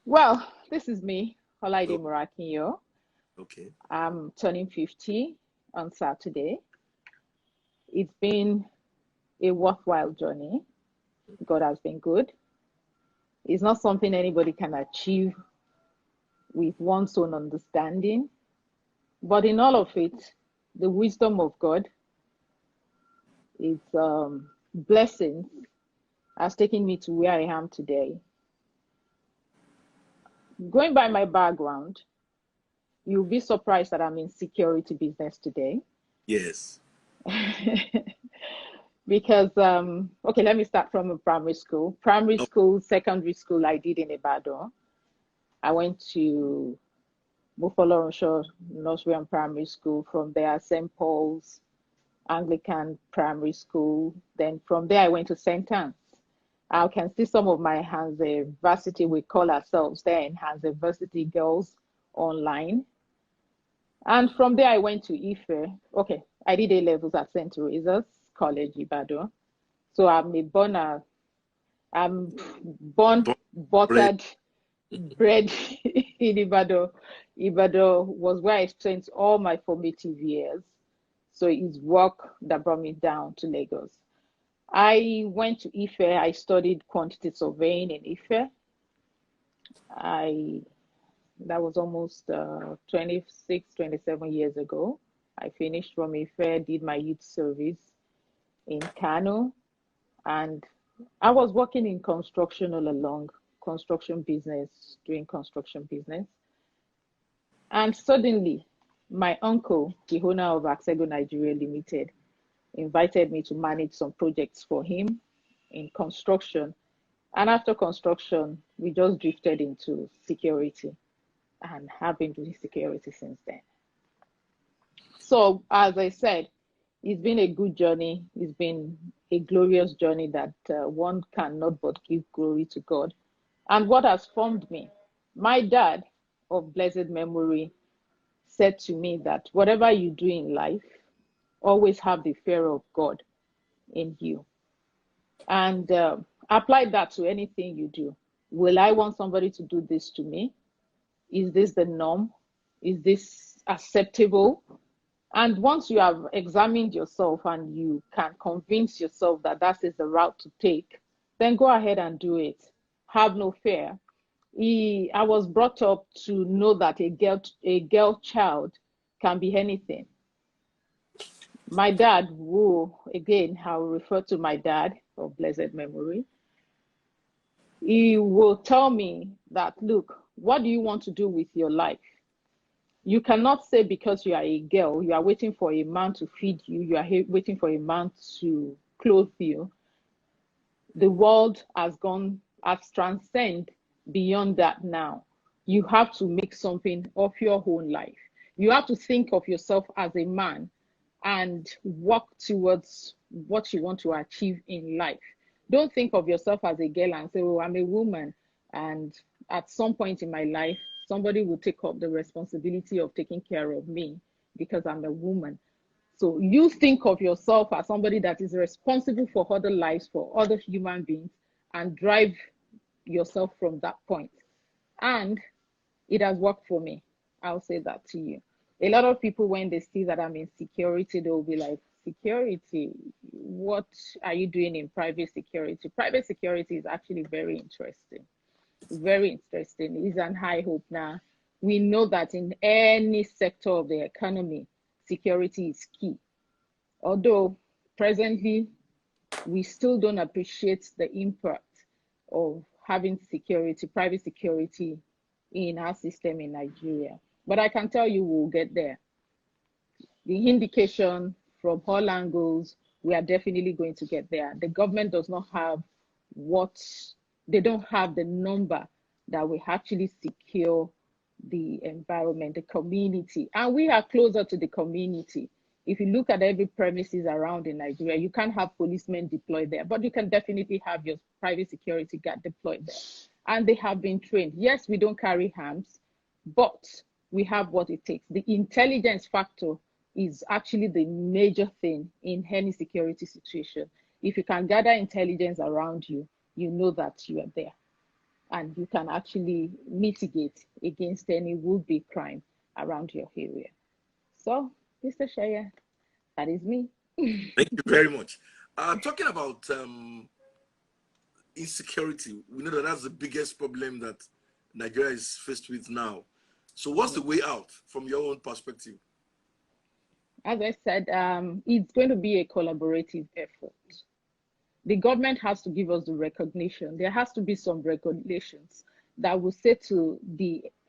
Well, this is me, Oh, OLAYIDE MORAKINYO. okay. I'm turning 50 on Saturday. It's been a worthwhile journey. God has been good. It's not something anybody can achieve with one's own understanding, but in all of it, the wisdom of God, its blessings, has taken me to where I am today. Going by my background, you'll be surprised that I'm in security business today. Yes. Because okay, let me start from a primary Oh, school, secondary school I did in Ibadan. I went to Buffalo Nursery and Primary School. From there, St. Paul's Anglican Primary School. Then from there I went to St. Anne's. I can see some of my Hands Varsity, we call ourselves then Hands Varsity girls online. And from there I went to Ife. Okay, I did A levels at St. Teresa's College, Ibadan. So I'm born, born bred. buttered, bred in Ibadan. Ibadan was where I spent all my formative years. So it's work that brought me down to Lagos. I went to Ife. I studied quantity surveying in Ife. I That was almost 26, 27 years ago. I finished from Ife, did my youth service in Kano, and I was working in construction all along, construction business, doing construction business. And suddenly, my uncle, the owner of Axego Nigeria Limited, invited me to manage some projects for him in construction. And after construction, we just drifted into security and have been doing security since then. So, as I said, it's been a good journey. It's been a glorious journey that one cannot but give glory to God. And what has formed me? My dad, of blessed memory, said to me that whatever you do in life, always have the fear of God in you. And apply that to anything you do. Will I want somebody to do this to me? Is this the norm? Is this acceptable? And once you have examined yourself and you can convince yourself that that is the route to take, then go ahead and do it. Have no fear. I was brought up to know that a girl child can be anything. My dad, who again I will refer to my dad of blessed memory, he will tell me that, look, what do you want to do with your life? You cannot say because you are a girl, you are waiting for a man to feed you, you are waiting for a man to clothe you. The world has transcended beyond that now. You have to make something of your own life. You have to think of yourself as a man and work towards what you want to achieve in life. Don't think of yourself as a girl and say, oh, I'm a woman. And at some point in my life, somebody will take up the responsibility of taking care of me because I'm a woman. So you think of yourself as somebody that is responsible for other lives, for other human beings, and drive yourself from that point. And it has worked for me. I'll say that to you. A lot of people, when they see that I'm in security, they'll be like, security? What are you doing in private security? Private security is actually very interesting. Very interesting. It's an high hope now. We know that in any sector of the economy, security is key. Although presently, we still don't appreciate the impact of having security, private security in our system in Nigeria. But I can tell you we'll get there. The indication from all angles, we are definitely going to get there. The government does not have what, they don't have the number that will actually secure the environment, the community. And we are closer to the community. If you look at every premises around in Nigeria, you can't have policemen deployed there, but you can definitely have your private security guard deployed there. And they have been trained. Yes, we don't carry arms, but we have what it takes. The intelligence factor is actually the major thing in any security situation. If you can gather intelligence around you, you know that you are there. and you can actually mitigate against any would-be crime around your area. So, Mr. Shaya, that is me. Thank you very much. Talking about insecurity, we know that that's the biggest problem that Nigeria is faced with now. So what's the Yes. way out from your own perspective? As I said, it's going to be a collaborative effort. The government has to give us the recognition. There has to be some regulations that will say to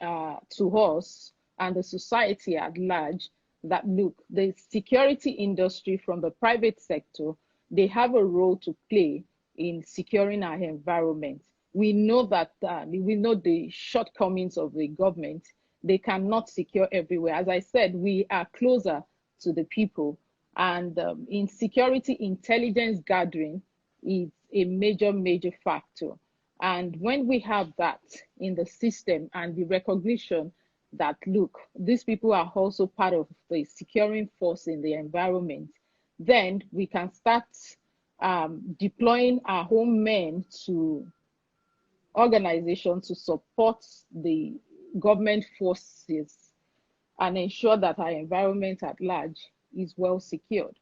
us and the society at large that look, the security industry from the private sector, they have a role to play in securing our environment. We know that we know the shortcomings of the government. They cannot secure everywhere. As I said, we are closer to the people, and in security intelligence gathering is a major factor. And when we have that in the system and the recognition that, look, these people are also part of the securing force in the environment, then we can start deploying our own men to organizations to support the government forces and ensure that our environment at large is well secured.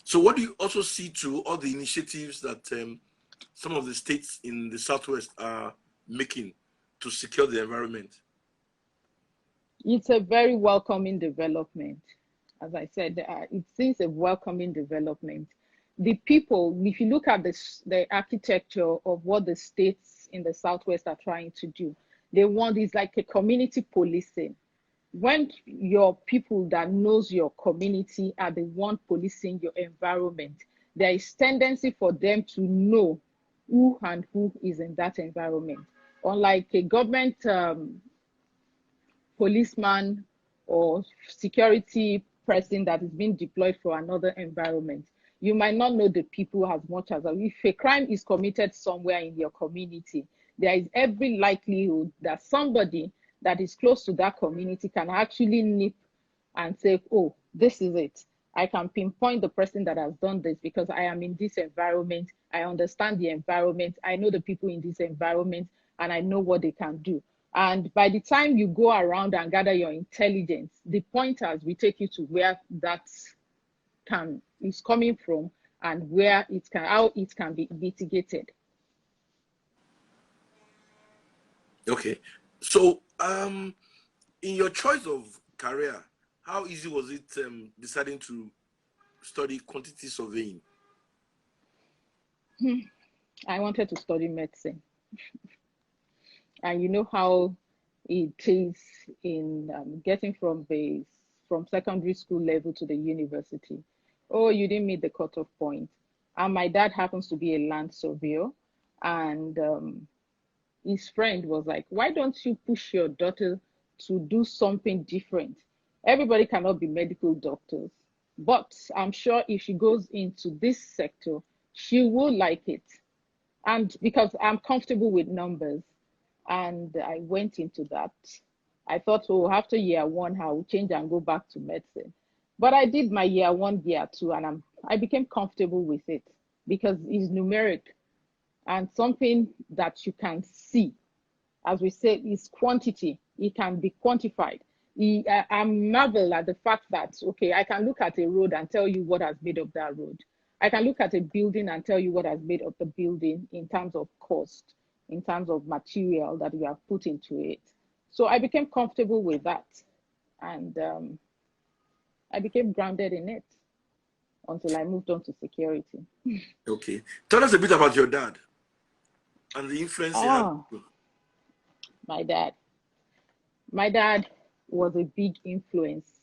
So what do you also see to all the initiatives that some of the states in the Southwest are making to secure the environment? It's a very welcoming development. As I said, it seems a welcoming development. The people, if you look at the architecture of what the states in the Southwest are trying to do, they want is like a community policing. When your people that knows your community are the one policing your environment, there is tendency for them to know who and who is in that environment. Unlike a government policeman or security person that is being deployed for another environment, you might not know the people as much as if a crime is committed somewhere in your community, there is every likelihood that somebody that is close to that community can actually nip and say, oh, this is it. I can pinpoint the person that has done this because I am in this environment. I understand the environment. I know the people in this environment and I know what they can do. And by the time you go around and gather your intelligence, the pointers will take you to where that is coming from and how it can be mitigated. Okay. So in your choice of career, how easy was it deciding to study quantity surveying? I wanted to study medicine. And you know how it is in getting from secondary school level to the university. Oh, you didn't meet the cutoff point. And my dad happens to be a land surveyor, and his friend was like, why don't you push your daughter to do something different? Everybody cannot be medical doctors, but I'm sure if she goes into this sector, she will like it. And because I'm comfortable with numbers, and I went into that. I thought, oh, after year one, I will change and go back to medicine. But I did my year one, year two, and I became comfortable with it because it's numeric and something that you can see. As we say, is quantity. It can be quantified. I marvel at the fact that, okay, I can look at a road and tell you what has made up that road. I can look at a building and tell you what has made up the building in terms of cost, in terms of material that we have put into it. So I became comfortable with that. And I became grounded in it until I moved on to security. Okay. Tell us a bit about your dad and the influence he had. My dad. My dad was a big influence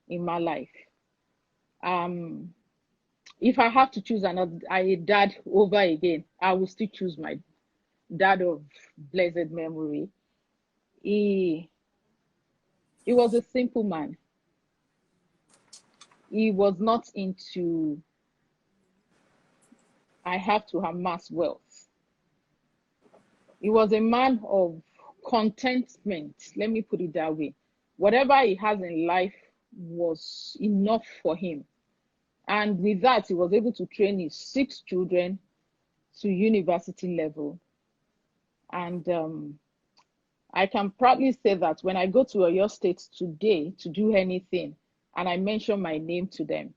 in my life. If I have to choose another a dad over again, I will still choose my dad of blessed memory. He he was a simple man. He was not into I have to amass wealth. He was a man of contentment. Let me put it that way. Whatever he has in life was enough for him. And with that, he was able to train his 6 children to university level. And I can proudly say that when I go to Oyo State today to do anything and I mention my name to them,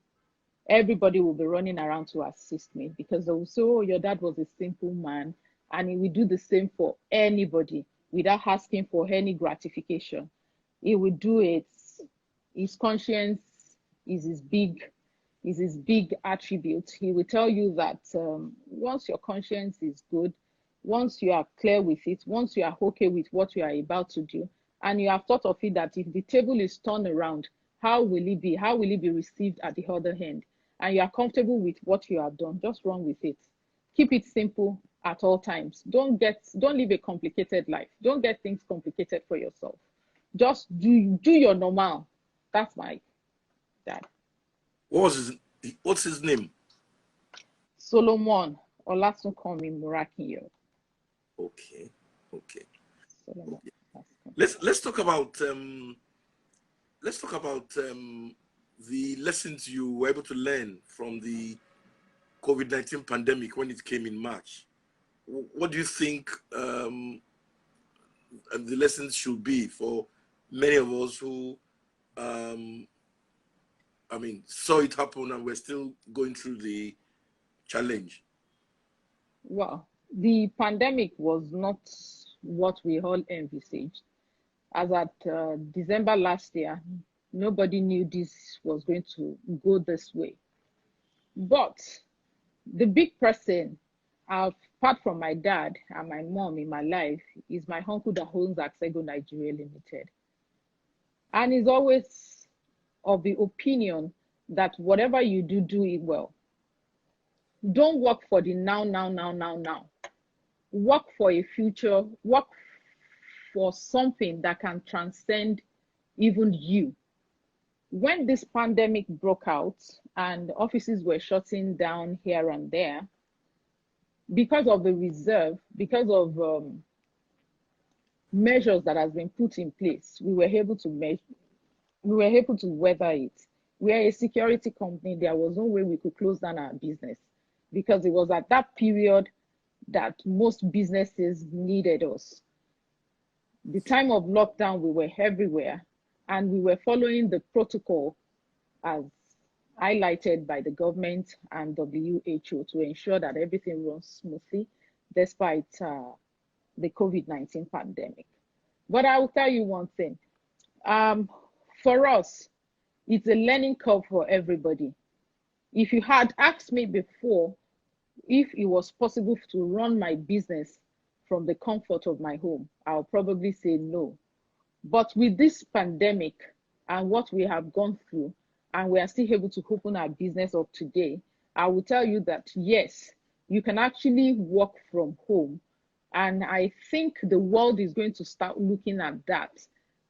everybody will be running around to assist me because they will say, oh, your dad was a simple man, and he will do the same for anybody without asking for any gratification. He will do it. His conscience is his big attribute. He will tell you that once your conscience is good, once you are clear with it, once you are okay with what you are about to do, and you have thought of it that if the table is turned around, how will it be? How will it be received at the other hand? And you are comfortable with what you have done, just run with it. Keep it simple at all times. Don't live a complicated life. Don't get things complicated for yourself. Just do your normal. That's my dad. What's his name? Solomon Olatunkanmi Morakinyo. Okay. Solomon. Let's talk about the lessons you were able to learn from the COVID-19 pandemic when it came in March. What do you think the lessons should be for many of us who, saw it happen and we're still going through the challenge? Well, the pandemic was not what we all envisaged. As at December last year, nobody knew this was going to go this way. But the big person, apart from my dad and my mom in my life, is my uncle that owns Axego Nigeria Limited. And he's always of the opinion that whatever you do, do it well. Don't work for the now. Work for a future, work for something that can transcend even you. When this pandemic broke out and offices were shutting down here and there, because of the reserve, because of measures that has been put in place, we were able to weather it. We are a security company. There was no way we could close down our business because it was at that period that most businesses needed us. The time of lockdown, we were everywhere, and we were following the protocol as highlighted by the government and WHO to ensure that everything runs smoothly despite the COVID-19 pandemic. But I will tell you one thing. For us, it's a learning curve for everybody. If you had asked me before if it was possible to run my business from the comfort of my home, I'll probably say no. But with this pandemic and what we have gone through, and we are still able to open our business up today, I will tell you that yes, you can actually work from home. And I think the world is going to start looking at that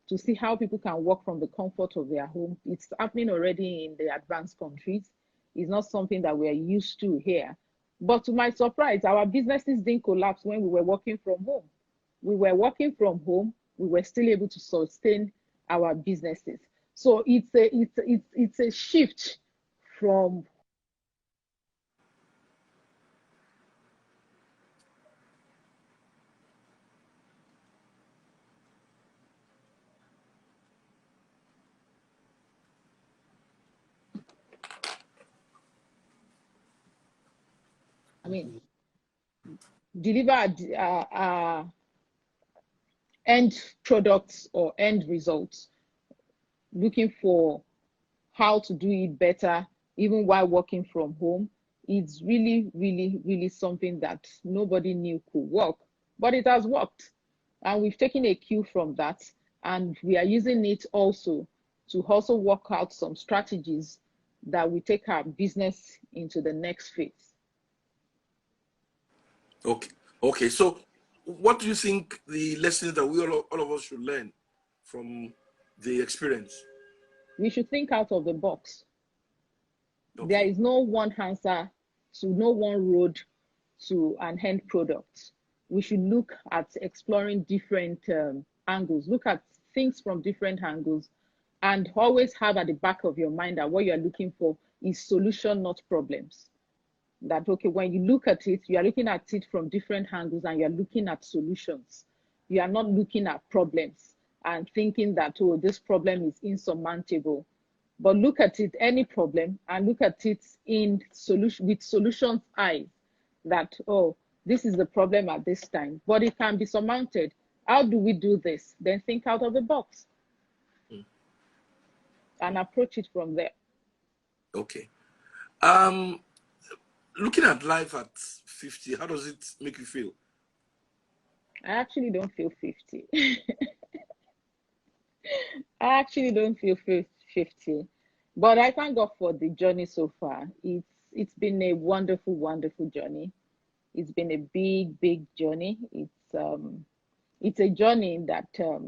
to see how people can work from the comfort of their home. It's happening already in the advanced countries. It's not something that we are used to here. But to my surprise, our businesses didn't collapse when we were working from home. We were working from home. We were still able to sustain our businesses. So it's a shift from deliver end products or end results, looking for how to do it better, even while working from home. It's really something that nobody knew could work, but it has worked. And we've taken a cue from that, and we are using it also to also work out some strategies that will take our business into the next phase. Okay. So what do you think the lessons that we all of us should learn from the experience? We should think out of the box. Okay. There is no one answer to no one road to an end product. We should look at exploring different angles, look at things from different angles, and always have at the back of your mind that what you're looking for is solution, not problems. that, okay, when you look at it, you are looking at it from different angles and you're looking at solutions. You are not looking at problems and thinking that, oh, this problem is insurmountable. But look at it, any problem, and look at it in solution with solutions eyes, that, oh, this is the problem at this time, but it can be surmounted. How do we do this? Then think out of the box and approach it from there. Okay. Looking at life at 50, how does it make you feel? I actually don't feel 50. I actually don't feel 50, but I thank God for the journey so far. It's been a wonderful, wonderful journey. It's been a big, big journey. It's a journey that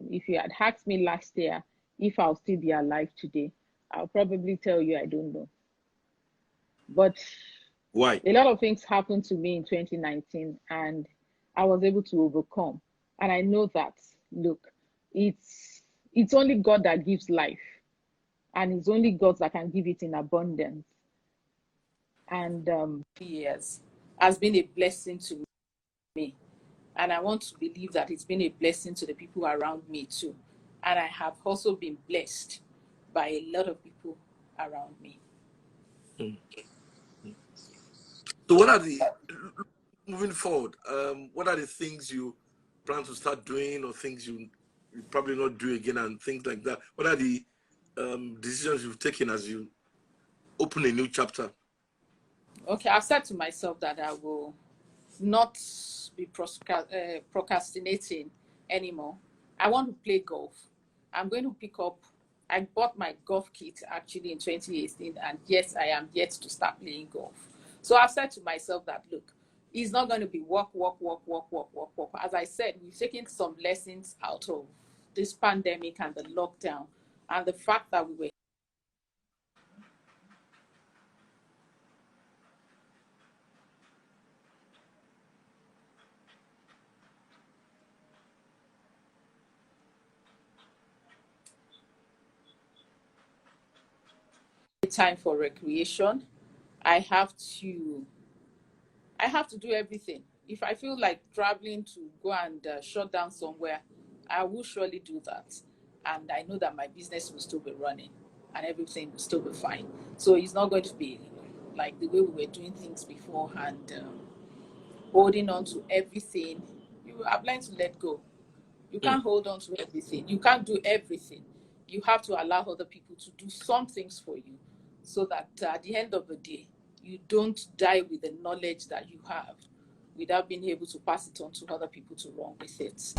if you had asked me last year if I'll still be alive today, I'll probably tell you I don't know. But Why? a lot of things happened to me in 2019 and I was able to overcome. And I know that, look, it's only God that gives life, and it's only God that can give it in abundance. And years has been a blessing to me. And I want to believe that it's been a blessing to the people around me too. And I have also been blessed by a lot of people around me. So what are the, moving forward, what are the things you plan to start doing, or things you probably not do again, and things like that? What are the decisions you've taken as you open a new chapter? Okay, I've said to myself that I will not be procrastinating anymore. I want to play golf. I'm going to pick up, I bought my golf kit actually in 2018, and yes, I am yet to start playing golf. So I've said to myself that, look, it's not going to be work. As I said, we've taken some lessons out of this pandemic and the lockdown, and the fact that we were time for recreation. I have to do everything. If I feel like traveling to go and shut down somewhere, I will surely do that. And I know that my business will still be running and everything will still be fine. So it's not going to be like the way we were doing things beforehand, holding on to everything. You are learned to let go. You can't hold on to everything. You can't do everything. You have to allow other people to do some things for you, so that at the end of the day, you don't die with the knowledge that you have without being able to pass it on to other people to run with it.